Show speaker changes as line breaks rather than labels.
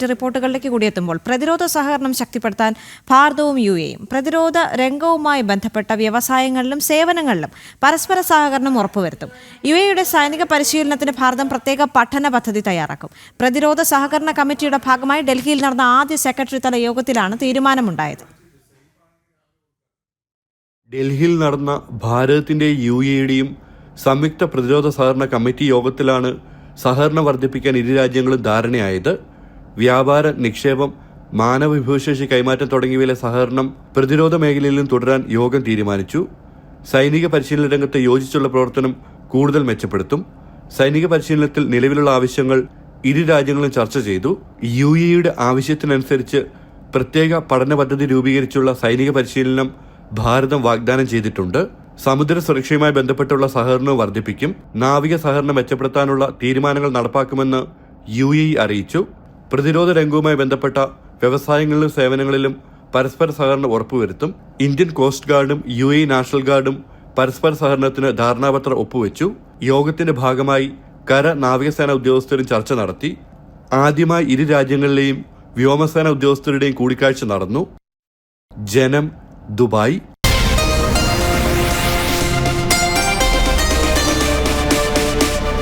മറ്റ് റിപ്പോർട്ടുകളിലേക്ക് കൂടി എത്തുമ്പോൾ പ്രതിരോധ സഹകരണം ശക്തിപ്പെടുത്താൻ ഭാരതവും UAEയും പ്രതിരോധ രംഗവുമായി ബന്ധപ്പെട്ട വ്യവസായങ്ങളിലും സേവനങ്ങളിലും പരസ്പര സഹകരണം ഉറപ്പുവരുത്തും. UAEയുടെ സൈനിക പരിശീലനത്തിന് ഭാരതം പ്രത്യേക പഠന പദ്ധതി തയ്യാറാക്കും. പ്രതിരോധ സഹകരണ കമ്മിറ്റിയുടെ ഭാഗമായി ഡൽഹിയിൽ നടന്ന ആദ്യ സെക്രട്ടറി തല യോഗത്തിലാണ് തീരുമാനമുണ്ടായത്.
ഡൽഹിയിൽ നടന്ന ഭാരതത്തിന്റെയും UAEയുടെയും സംയുക്ത പ്രതിരോധ സഹകരണ കമ്മിറ്റി യോഗത്തിലാണ് സഹകരണം വർദ്ധിപ്പിക്കാൻ ഇരു രാജ്യങ്ങളും ധാരണയായത്. വ്യാപാര, നിക്ഷേപം, മാനവവിഭവശേഷി കൈമാറ്റം തുടങ്ങിയവയിലെ സഹകരണം പ്രതിരോധ മേഖലയിലും തുടരാൻ യോഗം തീരുമാനിച്ചു. സൈനിക പരിശീലന രംഗത്ത് യോജിച്ചുള്ള പ്രവർത്തനം കൂടുതൽ മെച്ചപ്പെടുത്തും. സൈനിക പരിശീലനത്തിൽ നിലവിലുള്ള ആവശ്യങ്ങൾ ഇരു രാജ്യങ്ങളും ചർച്ച ചെയ്തു. UAEയുടെ ആവശ്യത്തിനനുസരിച്ച് പ്രത്യേക പഠന പദ്ധതി രൂപീകരിച്ചുള്ള സൈനിക പരിശീലനം ഭാരതം വാഗ്ദാനം ചെയ്തിട്ടുണ്ട്. സമുദ്ര സുരക്ഷയുമായി ബന്ധപ്പെട്ടുള്ള സഹകരണവും വർദ്ധിപ്പിക്കും. നാവിക സഹകരണം മെച്ചപ്പെടുത്താനുള്ള തീരുമാനങ്ങൾ നടപ്പാക്കുമെന്ന് UAE അറിയിച്ചു. പ്രതിരോധ രംഗവുമായി ബന്ധപ്പെട്ട വ്യവസായങ്ങളിലും സേവനങ്ങളിലും പരസ്പര സഹകരണം ഉറപ്പുവരുത്തും. ഇന്ത്യൻ കോസ്റ്റ് ഗാർഡും UAE നാഷണൽ ഗാർഡും പരസ്പര സഹകരണത്തിന് ധാരണാപത്രം ഒപ്പുവെച്ചു. യോഗത്തിന്റെ ഭാഗമായി കര നാവികസേന ഉദ്യോഗസ്ഥരും ചർച്ച നടത്തി. ആദ്യമായി ഇരു രാജ്യങ്ങളിലെയും വ്യോമസേന ഉദ്യോഗസ്ഥരുടെയും കൂടിക്കാഴ്ച നടന്നു. ജനം, ദുബായ്.